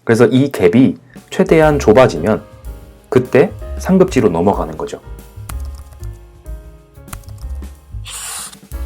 그래서 이 갭이 최대한 좁아지면 그때 상급지로 넘어가는 거죠.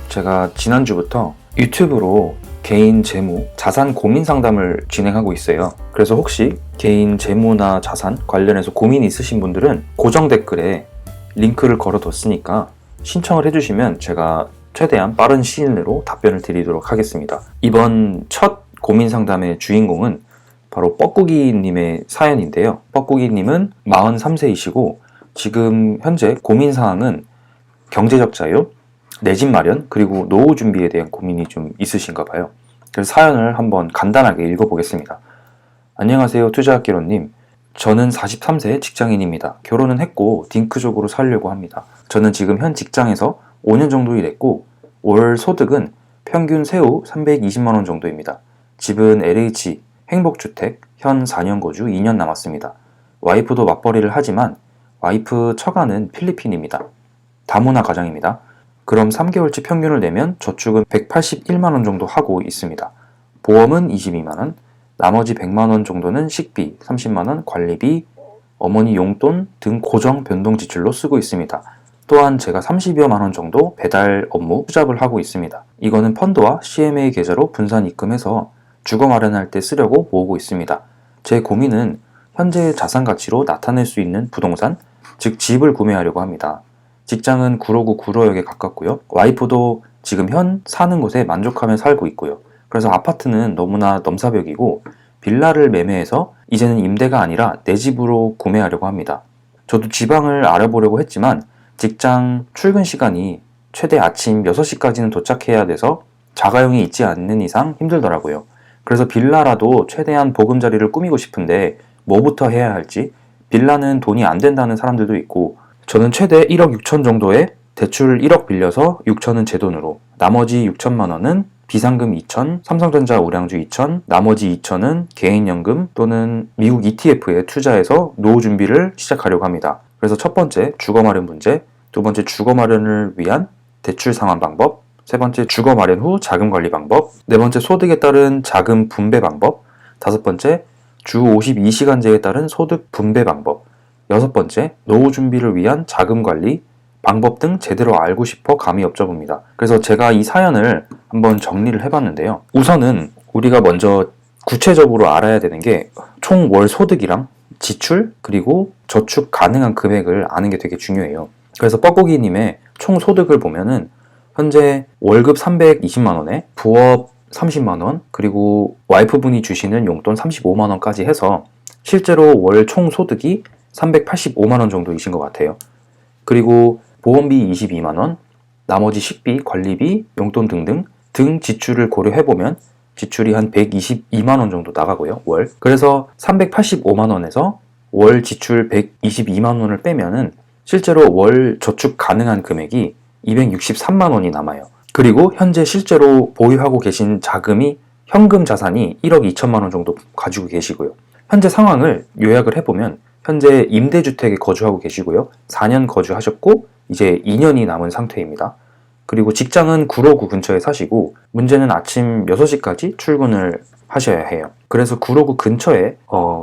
제가 지난주부터 유튜브로 개인 재무, 자산 고민 상담을 진행하고 있어요. 그래서 혹시 개인 재무나 자산 관련해서 고민이 있으신 분들은 고정 댓글에 링크를 걸어뒀으니까 신청을 해주시면 제가 최대한 빠른 시일 내로 답변을 드리도록 하겠습니다. 이번 첫 고민 상담의 주인공은 바로 뻐꾸기님의 사연인데요. 뻐꾸기님은 43세이시고 지금 현재 고민 사항은 경제적 자유, 내 집 마련, 그리고 노후 준비에 대한 고민이 좀 있으신가 봐요. 그래서 사연을 한번 간단하게 읽어보겠습니다. 안녕하세요, 투자학개론님. 저는 43세 직장인입니다. 결혼은 했고 딩크족으로 살려고 합니다. 저는 지금 현 직장에서 5년 정도 일했고 월 소득은 평균 세후 320만 원 정도입니다. 집은 LH 행복주택, 현 4년 거주 2년 남았습니다. 와이프도 맞벌이를 하지만 와이프 처가는 필리핀입니다. 다문화 가정입니다. 그럼 3개월치 평균을 내면 저축은 181만 원 정도 하고 있습니다. 보험은 22만 원, 나머지 100만 원 정도는 식비, 30만 원, 관리비, 어머니 용돈 등 고정 변동 지출로 쓰고 있습니다. 또한 제가 30여만 원 정도 배달 업무 투잡을 하고 있습니다. 이거는 펀드와 CMA 계좌로 분산 입금해서 주거 마련할 때 쓰려고 모으고 있습니다. 제 고민은 현재의 자산 가치로 나타낼 수 있는 부동산, 즉 집을 구매하려고 합니다. 직장은 구로구 구로역에 가깝고요. 와이프도 지금 현 사는 곳에 만족하며 살고 있고요. 그래서 아파트는 너무나 넘사벽이고 빌라를 매매해서 이제는 임대가 아니라 내 집으로 구매하려고 합니다. 저도 지방을 알아보려고 했지만 직장 출근 시간이 최대 아침 6시까지는 도착해야 돼서 자가용이 있지 않는 이상 힘들더라고요. 그래서 빌라라도 최대한 보금자리를 꾸미고 싶은데 뭐부터 해야 할지, 빌라는 돈이 안 된다는 사람들도 있고 저는 최대 1억 6천 정도에 대출 1억 빌려서 6천은 제 돈으로, 나머지 6천만 원은 비상금 2천, 삼성전자 우량주 2천, 나머지 2천은 개인연금 또는 미국 ETF에 투자해서 노후 준비를 시작하려고 합니다. 그래서 첫 번째 주거 마련 문제, 두 번째 주거 마련을 위한 대출 상환 방법, 세 번째 주거 마련 후 자금 관리 방법, 네 번째 소득에 따른 자금 분배 방법, 다섯 번째 주 52시간제에 따른 소득 분배 방법, 여섯 번째 노후 준비를 위한 자금 관리 방법 등 제대로 알고 싶어 감히 여쭤봅니다. 그래서 제가 이 사연을 한번 정리를 해봤는데요. 우선은 우리가 먼저 구체적으로 알아야 되는 게 총 월 소득이랑 지출 그리고 저축 가능한 금액을 아는 게 되게 중요해요. 그래서 뻐꾸기님의 총 소득을 보면은 현재 월급 320만 원에 부업 30만 원 그리고 와이프분이 주시는 용돈 35만 원까지 해서 실제로 월 총 소득이 385만 원 정도이신 것 같아요. 그리고 보험비 22만 원, 나머지 식비, 관리비, 용돈 등등 지출을 고려해보면 지출이 한 122만 원 정도 나가고요, 월. 그래서 385만 원에서 월 지출 122만 원을 빼면은 실제로 월 저축 가능한 금액이 263만 원이 남아요. 그리고 현재 실제로 보유하고 계신 자금이 현금 자산이 1억 2천만 원 정도 가지고 계시고요. 현재 상황을 요약을 해보면 현재 임대주택에 거주하고 계시고요. 4년 거주하셨고 이제 2년이 남은 상태입니다. 그리고 직장은 구로구 근처에 사시고 문제는 아침 6시까지 출근을 하셔야 해요. 그래서 구로구 근처에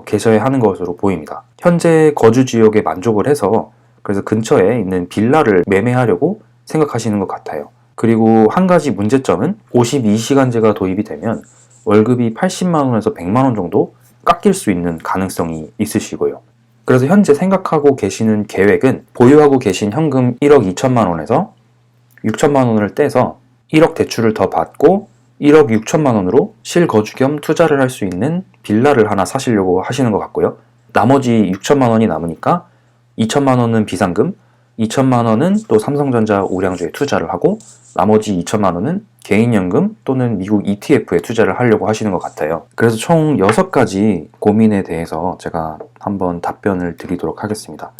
계셔야 하는 것으로 보입니다. 현재 거주 지역에 만족을 해서 그래서 근처에 있는 빌라를 매매하려고 생각하시는 것 같아요. 그리고 한 가지 문제점은 52시간제가 도입이 되면 월급이 80만 원에서 100만 원 정도 깎일 수 있는 가능성이 있으시고요. 그래서 현재 생각하고 계시는 계획은 보유하고 계신 현금 1억 2천만 원에서 6천만 원을 떼서 1억 대출을 더 받고 1억 6천만 원으로 실거주 겸 투자를 할 수 있는 빌라를 하나 사시려고 하시는 것 같고요. 나머지 6천만 원이 남으니까 2천만 원은 비상금, 2천만 원은 또 삼성전자 우량주에 투자를 하고 나머지 2천만 원은 개인연금 또는 미국 ETF에 투자를 하려고 하시는 것 같아요. 그래서 총 6가지 고민에 대해서 제가 한번 답변을 드리도록 하겠습니다.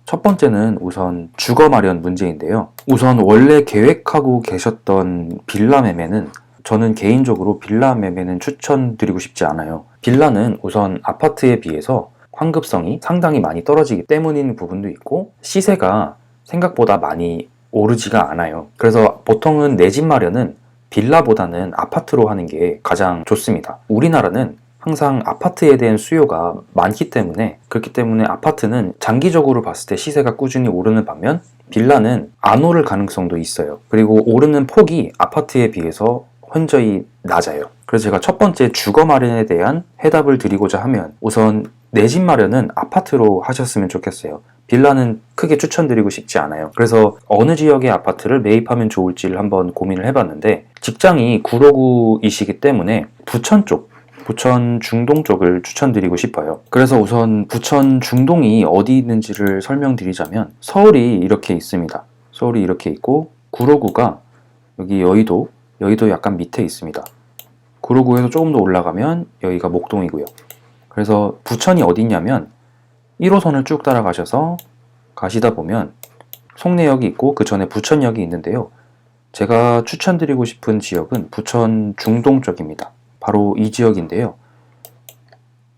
첫 번째는 우선 주거 마련 문제인데요. 우선 원래 계획하고 계셨던 빌라 매매는 저는 개인적으로 빌라 매매는 추천드리고 싶지 않아요. 빌라는 우선 아파트에 비해서 환급성이 상당히 많이 떨어지기 때문인 부분도 있고 시세가 생각보다 많이 오르지가 않아요. 그래서 보통은 내 집 마련은 빌라보다는 아파트로 하는 게 가장 좋습니다. 우리나라는 항상 아파트에 대한 수요가 많기 때문에, 그렇기 때문에 아파트는 장기적으로 봤을 때 시세가 꾸준히 오르는 반면 빌라는 안 오를 가능성도 있어요. 그리고 오르는 폭이 아파트에 비해서 현저히 낮아요. 그래서 제가 첫 번째 주거 마련에 대한 해답을 드리고자 하면, 우선 내 집 마련은 아파트로 하셨으면 좋겠어요. 빌라는 크게 추천드리고 싶지 않아요. 그래서 어느 지역의 아파트를 매입하면 좋을지를 한번 고민을 해봤는데, 직장이 구로구이시기 때문에 부천 쪽, 부천 중동 쪽을 추천드리고 싶어요. 그래서 우선 부천 중동이 어디 있는지를 설명드리자면, 서울이 이렇게 있습니다. 서울이 이렇게 있고, 구로구가 여기 여의도 약간 밑에 있습니다. 구로구에서 조금 더 올라가면 여기가 목동이고요. 그래서 부천이 어디 있냐면 1호선을 쭉 따라가셔서 가시다 보면 송내역이 있고 그 전에 부천역이 있는데요. 제가 추천드리고 싶은 지역은 부천 중동 쪽입니다. 바로 이 지역인데요.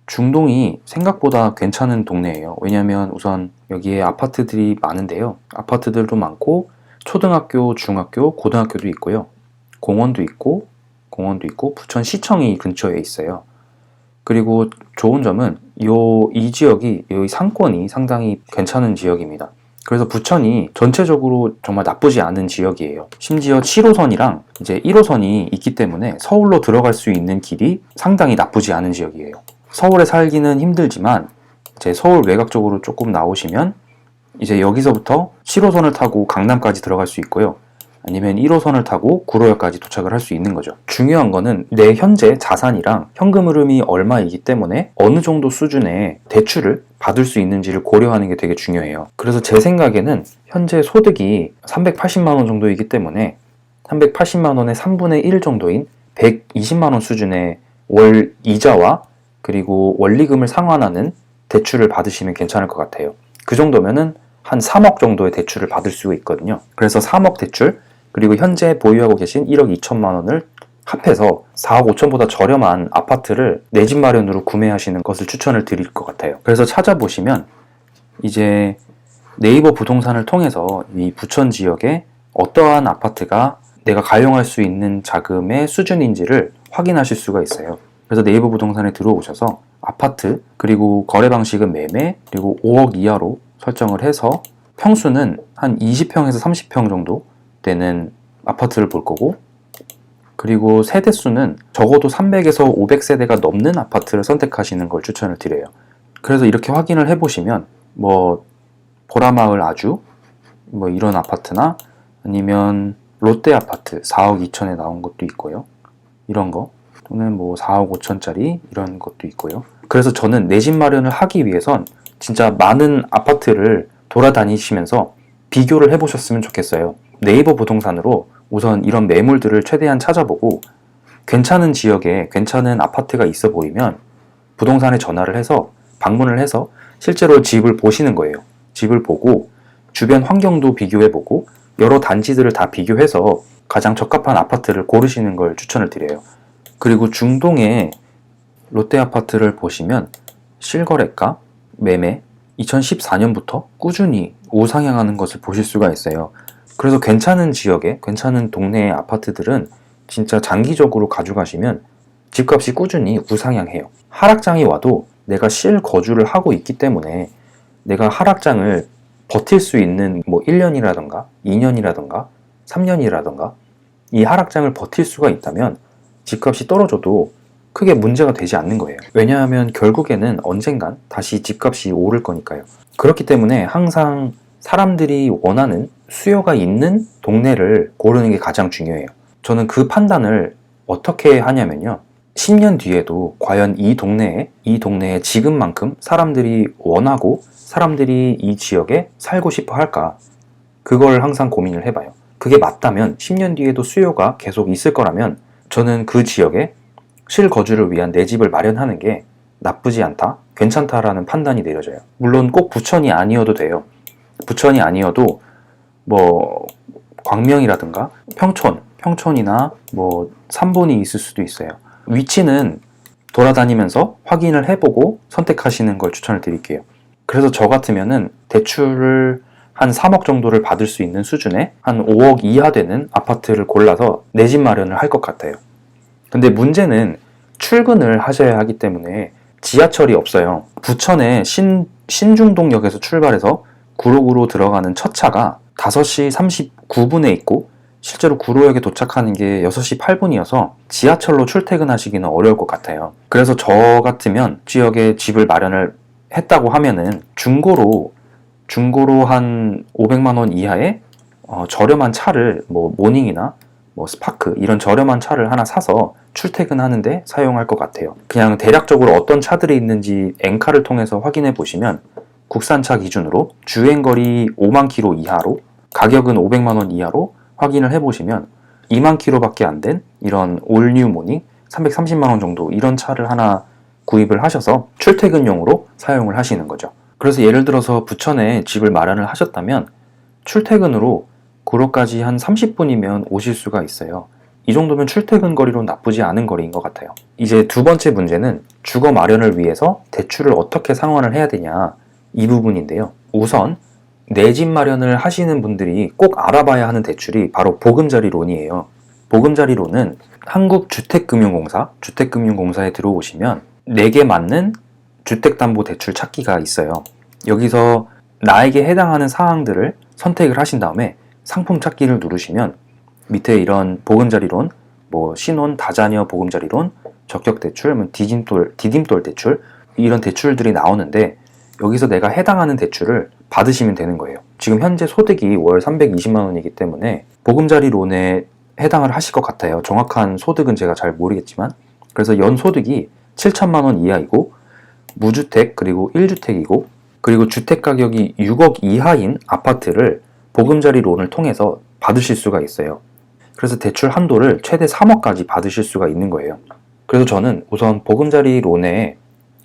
중동이 생각보다 괜찮은 동네예요. 왜냐하면 우선 여기에 아파트들이 많은데요. 아파트들도 많고 초등학교, 중학교, 고등학교도 있고요. 공원도 있고 부천시청이 근처에 있어요. 그리고 좋은 점은 이 지역이, 이 상권이 상당히 괜찮은 지역입니다. 그래서 부천이 전체적으로 정말 나쁘지 않은 지역이에요. 심지어 7호선이랑 이제 1호선이 있기 때문에 서울로 들어갈 수 있는 길이 상당히 나쁘지 않은 지역이에요. 서울에 살기는 힘들지만 이제 서울 외곽 쪽으로 조금 나오시면 이제 여기서부터 7호선을 타고 강남까지 들어갈 수 있고요. 아니면 1호선을 타고 구로역까지 도착을 할 수 있는 거죠. 중요한 거는 내 현재 자산이랑 현금 흐름이 얼마이기 때문에 어느 정도 수준의 대출을 받을 수 있는지를 고려하는 게 되게 중요해요. 그래서 제 생각에는 현재 소득이 380만 원 정도이기 때문에 380만 원의 3분의 1 정도인 120만 원 수준의 월 이자와 그리고 원리금을 상환하는 대출을 받으시면 괜찮을 것 같아요. 그 정도면은 한 3억 정도의 대출을 받을 수 있거든요. 그래서 3억 대출, 그리고 현재 보유하고 계신 1억 2천만 원을 합해서 4억 5천보다 저렴한 아파트를 내 집 마련으로 구매하시는 것을 추천을 드릴 것 같아요. 그래서 찾아보시면 이제 네이버 부동산을 통해서 이 부천 지역에 어떠한 아파트가 내가 가용할 수 있는 자금의 수준인지를 확인하실 수가 있어요. 그래서 네이버 부동산에 들어오셔서 아파트, 그리고 거래 방식은 매매, 그리고 5억 이하로 설정을 해서 평수는 한 20평에서 30평 정도 되는 아파트를 볼 거고, 그리고 세대수는 적어도 300에서 500세대가 넘는 아파트를 선택하시는 걸 추천을 드려요. 그래서 이렇게 확인을 해보시면 보라마을 아주 이런 아파트나 아니면 롯데 아파트 4억 2천에 나온 것도 있고요. 이런 거 또는 4억 5천짜리 이런 것도 있고요. 그래서 저는 내 집 마련을 하기 위해선 진짜 많은 아파트를 돌아다니시면서 비교를 해보셨으면 좋겠어요. 네이버 부동산으로 우선 이런 매물들을 최대한 찾아보고 괜찮은 지역에 괜찮은 아파트가 있어 보이면 부동산에 전화를 해서 방문을 해서 실제로 집을 보시는 거예요. 집을 보고 주변 환경도 비교해보고 여러 단지들을 다 비교해서 가장 적합한 아파트를 고르시는 걸 추천을 드려요. 그리고 중동의 롯데 아파트를 보시면 실거래가, 매매 2014년부터 꾸준히 우상향하는 것을 보실 수가 있어요. 그래서 괜찮은 지역에, 괜찮은 동네의 아파트들은 진짜 장기적으로 가져가시면 집값이 꾸준히 우상향해요. 하락장이 와도 내가 실거주를 하고 있기 때문에 내가 하락장을 버틸 수 있는 1년이라던가 2년이라던가 3년이라던가 이 하락장을 버틸 수가 있다면 집값이 떨어져도 크게 문제가 되지 않는 거예요. 왜냐하면 결국에는 언젠간 다시 집값이 오를 거니까요. 그렇기 때문에 항상 사람들이 원하는 수요가 있는 동네를 고르는 게 가장 중요해요. 저는 그 판단을 어떻게 하냐면요. 10년 뒤에도 과연 이 동네에 지금만큼 사람들이 원하고 사람들이 이 지역에 살고 싶어 할까? 그걸 항상 고민을 해봐요. 그게 맞다면 10년 뒤에도 수요가 계속 있을 거라면 저는 그 지역에 실거주를 위한 내 집을 마련하는 게 나쁘지 않다, 괜찮다라는 판단이 내려져요. 물론 꼭 부천이 아니어도 돼요. 부천이 아니어도 광명이라든가 평촌이나 삼본이 있을 수도 있어요. 위치는 돌아다니면서 확인을 해보고 선택하시는 걸 추천을 드릴게요. 그래서 저 같으면은 대출을 한 3억 정도를 받을 수 있는 수준의 한 5억 이하 되는 아파트를 골라서 내 집 마련을 할 것 같아요. 근데 문제는 출근을 하셔야 하기 때문에 지하철이 없어요. 부천의 신중동역에서 출발해서 구로구로 들어가는 첫 차가 5시 39분에 있고 실제로 구로역에 도착하는 게 6시 8분이어서 지하철로 출퇴근하시기는 어려울 것 같아요. 그래서 저 같으면 지역에 집을 마련을 했다고 하면은 중고로 한 500만 원 이하의 저렴한 차를 뭐 모닝이나 뭐 스파크 이런 저렴한 차를 하나 사서 출퇴근하는데 사용할 것 같아요. 그냥 대략적으로 어떤 차들이 있는지 엔카를 통해서 확인해 보시면 국산차 기준으로 주행거리 5만 킬로 이하로 가격은 500만 원 이하로 확인을 해보시면 2만 킬로밖에 안 된 이런 올뉴 모닝 330만 원 정도 이런 차를 하나 구입을 하셔서 출퇴근용으로 사용을 하시는 거죠. 그래서 예를 들어서 부천에 집을 마련을 하셨다면 출퇴근으로 구로까지 한 30분이면 오실 수가 있어요. 이 정도면 출퇴근 거리로 나쁘지 않은 거리인 것 같아요. 이제 두 번째 문제는 주거 마련을 위해서 대출을 어떻게 상환을 해야 되냐 이 부분인데요. 우선 내 집 마련을 하시는 분들이 꼭 알아봐야 하는 대출이 바로 보금자리론이에요. 보금자리론은 한국주택금융공사에 들어오시면 내게 맞는 주택담보대출 찾기가 있어요. 여기서 나에게 해당하는 사항들을 선택을 하신 다음에 상품 찾기를 누르시면 밑에 이런 보금자리론, 뭐 신혼, 다자녀 보금자리론, 적격대출, 디딤돌 대출 이런 대출들이 나오는데 여기서 내가 해당하는 대출을 받으시면 되는 거예요. 지금 현재 소득이 월 320만 원이기 때문에 보금자리론에 해당을 하실 것 같아요. 정확한 소득은 제가 잘 모르겠지만 그래서 연소득이 7천만 원 이하이고 무주택 그리고 1주택이고 그리고 주택가격이 6억 이하인 아파트를 보금자리론을 통해서 받으실 수가 있어요. 그래서 대출 한도를 최대 3억까지 받으실 수가 있는 거예요. 그래서 저는 우선 보금자리론에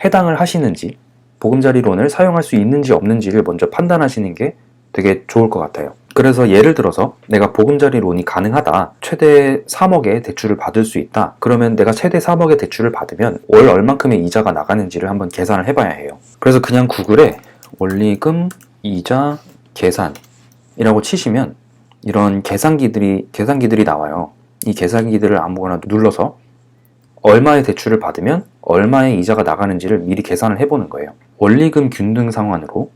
해당을 하시는지 보금자리론을 사용할 수 있는지 없는지를 먼저 판단하시는 게 되게 좋을 것 같아요. 그래서 예를 들어서 내가 보금자리론이 가능하다, 최대 3억의 대출을 받을 수 있다, 그러면 내가 최대 3억의 대출을 받으면 월 얼만큼의 이자가 나가는지를 한번 계산을 해봐야 해요. 그래서 그냥 구글에 원리금, 이자, 계산이라고 치시면 이런 계산기들이 나와요. 이 계산기들을 아무거나 눌러서 얼마의 대출을 받으면 얼마의 이자가 나가는지를 미리 계산을 해보는 거예요. 원리금 균등 상환으로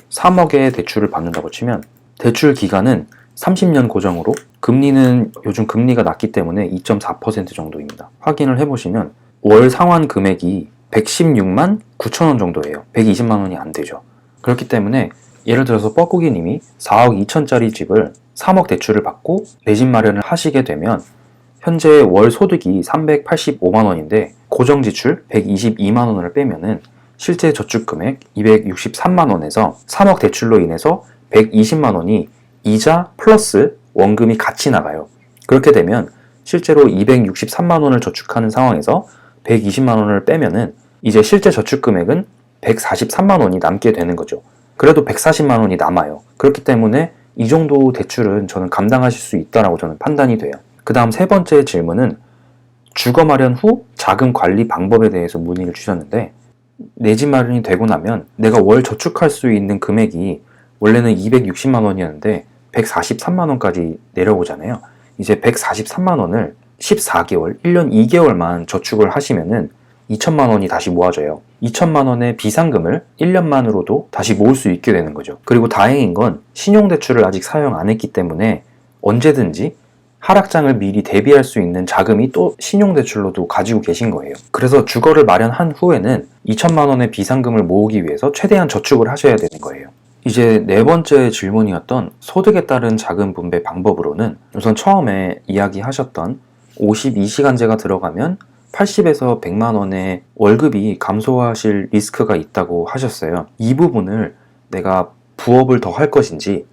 3억의 대출을 받는다고 치면 대출 기간은 30년 고정으로 금리는 요즘 금리가 낮기 때문에 2.4% 정도입니다. 확인을 해보시면 월 상환 금액이 116만 9천 원 정도예요. 120만 원이 안 되죠. 그렇기 때문에 예를 들어서 뻐꾸기님이 4억 2천짜리 집을 3억 대출을 받고 내 집 마련을 하시게 되면 현재 월 소득이 385만 원인데 고정 지출 122만 원을 빼면은 실제 저축 금액 263만 원에서 3억 대출로 인해서 120만 원이 이자 플러스 원금이 같이 나가요. 그렇게 되면 실제로 263만 원을 저축하는 상황에서 120만 원을 빼면은 이제 실제 저축 금액은 143만 원이 남게 되는 거죠. 그래도 140만 원이 남아요. 그렇기 때문에 이 정도 대출은 저는 감당하실 수 있다라고 저는 판단이 돼요. 그 다음 세 번째 질문은 주거 마련 후 자금 관리 방법에 대해서 문의를 주셨는데 내 집 마련이 되고 나면 내가 월 저축할 수 있는 금액이 원래는 260만 원이었는데 143만 원까지 내려오잖아요. 이제 143만 원을 14개월, 1년 2개월만 저축을 하시면은 2천만 원이 다시 모아져요. 2천만 원의 비상금을 1년만으로도 다시 모을 수 있게 되는 거죠. 그리고 다행인 건 신용대출을 아직 사용 안 했기 때문에 언제든지 하락장을 미리 대비할 수 있는 자금이 또 신용대출로도 가지고 계신 거예요. 그래서 주거를 마련한 후에는 2천만 원의 비상금을 모으기 위해서 최대한 저축을 하셔야 되는 거예요. 이제 네 번째 질문이었던 소득에 따른 자금 분배 방법으로는 우선 처음에 이야기하셨던 52시간제가 들어가면 80에서 100만 원의 월급이 감소하실 리스크가 있다고 하셨어요. 이 부분을 내가 부업을 더 할 것인지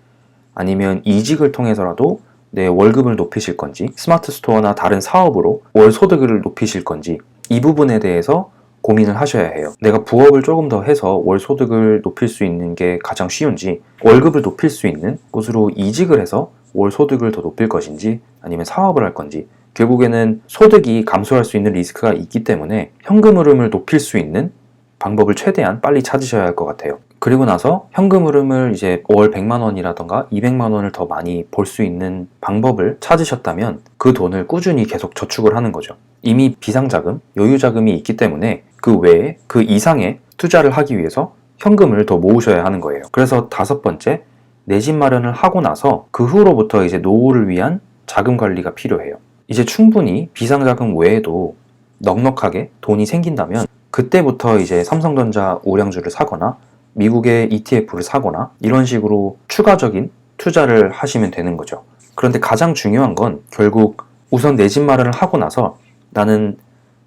아니면 이직을 통해서라도 내 월급을 높이실 건지 스마트 스토어나 다른 사업으로 월 소득을 높이실 건지 이 부분에 대해서 고민을 하셔야 해요. 내가 부업을 조금 더 해서 월 소득을 높일 수 있는 게 가장 쉬운지 월급을 높일 수 있는 곳으로 이직을 해서 월 소득을 더 높일 것인지 아니면 사업을 할 건지 결국에는 소득이 감소할 수 있는 리스크가 있기 때문에 현금 흐름을 높일 수 있는 방법을 최대한 빨리 찾으셔야 할 것 같아요. 그리고 나서 현금 흐름을 이제 월 100만 원이라던가 200만 원을 더 많이 벌 수 있는 방법을 찾으셨다면 그 돈을 꾸준히 계속 저축을 하는 거죠. 이미 비상자금, 여유자금이 있기 때문에 그 외에 그 이상의 투자를 하기 위해서 현금을 더 모으셔야 하는 거예요. 그래서 5번째, 내 집 마련을 하고 나서 그 후로부터 이제 노후를 위한 자금 관리가 필요해요. 이제 충분히 비상자금 외에도 넉넉하게 돈이 생긴다면 그때부터 이제 삼성전자 우량주를 사거나 미국의 ETF를 사거나 이런 식으로 추가적인 투자를 하시면 되는 거죠. 그런데 가장 중요한 건 결국 우선 내 집 마련을 하고 나서 나는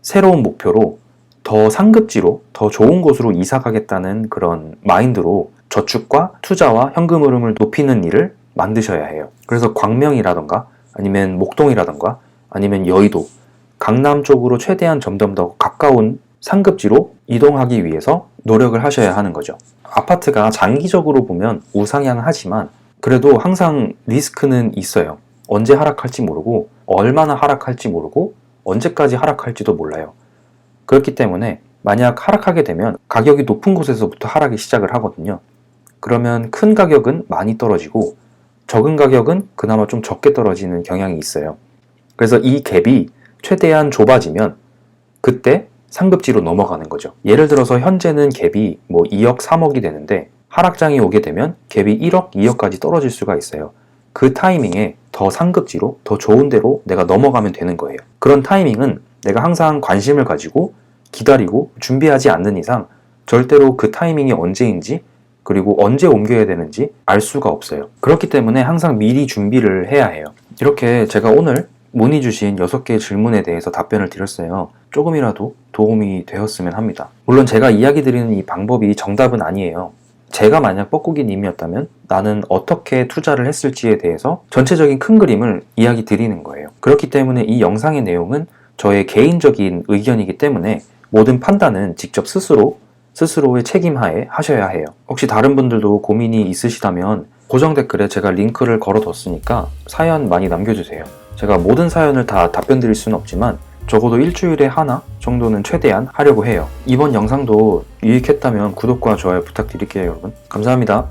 새로운 목표로 더 상급지로 더 좋은 곳으로 이사 가겠다는 그런 마인드로 저축과 투자와 현금 흐름을 높이는 일을 만드셔야 해요. 그래서 광명이라던가 아니면 목동이라던가 아니면 여의도, 강남 쪽으로 최대한 점점 더 가까운 상급지로 이동하기 위해서 노력을 하셔야 하는 거죠. 아파트가 장기적으로 보면 우상향하지만 그래도 항상 리스크는 있어요. 언제 하락할지 모르고 얼마나 하락할지 모르고 언제까지 하락할지도 몰라요. 그렇기 때문에 만약 하락하게 되면 가격이 높은 곳에서부터 하락이 시작을 하거든요. 그러면 큰 가격은 많이 떨어지고 적은 가격은 그나마 좀 적게 떨어지는 경향이 있어요. 그래서 이 갭이 최대한 좁아지면 그때 상급지로 넘어가는 거죠. 예를 들어서 현재는 갭이 뭐 2억, 3억이 되는데 하락장이 오게 되면 갭이 1억, 2억까지 떨어질 수가 있어요. 그 타이밍에 더 상급지로, 더 좋은 데로 내가 넘어가면 되는 거예요. 그런 타이밍은 내가 항상 관심을 가지고 기다리고 준비하지 않는 이상 절대로 그 타이밍이 언제인지 그리고 언제 옮겨야 되는지 알 수가 없어요. 그렇기 때문에 항상 미리 준비를 해야 해요. 이렇게 제가 오늘 문의 주신 6개의 질문에 대해서 답변을 드렸어요. 조금이라도 도움이 되었으면 합니다. 물론 제가 이야기 드리는 이 방법이 정답은 아니에요. 제가 만약 뻐꾸기님이었다면 나는 어떻게 투자를 했을지에 대해서 전체적인 큰 그림을 이야기 드리는 거예요. 그렇기 때문에 이 영상의 내용은 저의 개인적인 의견이기 때문에 모든 판단은 직접 스스로의 책임하에 하셔야 해요. 혹시 다른 분들도 고민이 있으시다면 고정 댓글에 제가 링크를 걸어뒀으니까 사연 많이 남겨주세요. 제가 모든 사연을 다 답변 드릴 수는 없지만 적어도 일주일에 하나 정도는 최대한 하려고 해요. 이번 영상도 유익했다면 구독과 좋아요 부탁드릴게요, 여러분. 감사합니다.